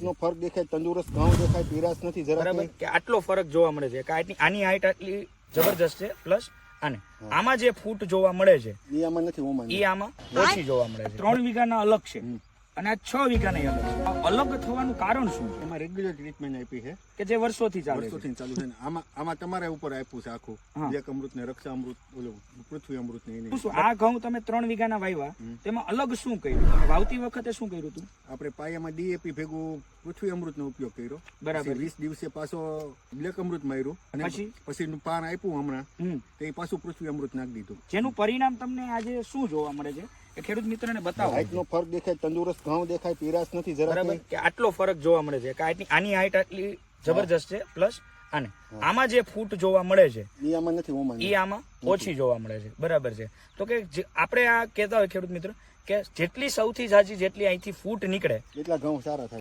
નો ફરક દેખાય, તંદુરસ્ત ઘઉં દેખાય, પીરાશ નથી જરા બરાબર કે આટલો ફરક જોવા મળે છે કે આની હાઈટ આટલી જબરજસ્ત છે પ્લસ આને આમાં જે ફૂટ જોવા મળે છે એ આમાં નથી ઓમાં એ આમાં ઓછી જોવા મળે છે 3 વીઘાના અલગ છે અને આ 6 વીઘાના અલગ છે. આ અલગ થવાનું કારણ શું છે? એમાં રેગ્યુલર ટ્રીટમેન્ટ આપી છે કે જે વર્ષોથી ચાલે છે. વર્ષોથી ચાલુ છે ને આમાં તમારા ઉપર આપ્યું છે આખું એક અમૃત ને રક્ષા અમૃત ઓલું પૃથ્વી અમૃત ને એને શું આ ઘઉં તમે 3 વીઘાના વાવ્યા તેમાં અલગ શું કર્યું? તમે વાવતી વખતે શું કર્યું હતું? આપણે પાયામાં ડીએપી ભેગું પૃથ્વી અમૃત નો ઉપયોગ કર્યો. બરાબર. 20 દિવસે પાછો બ્લેક અમૃત માર્યું અને પછી પાન આપ્યું હમણાં તે પાછું પૃથ્વી અમૃત નાખી દીધું. જેનું પરિણામ તમને આજે શું જોવા મળે છે એ ખેડૂત મિત્રને બતાવો. હાઈટ નો ફરક દેખાય, તંદુરસ્ત ઘઉં દેખાય, પીરાશ નથી જરા બરાબર કે આટલો ફરક જોવા મળે છે કે આની હાઈટ આટલી જબરજસ્ત છે પ્લસ આને આમાં જે ફૂટ જોવા મળે છે એ આમાં નથી ઓમાં એ આમાં ઓછી જોવા મળે છે. બરાબર છે. તો કે આપણે આ કહેતા હોય ખેડૂત મિત્રો કે જેટલી સૌથી ઝાઝી જેટલી અહીંથી ફૂટ નીકળે એટલા ઘઉં સારા થાય.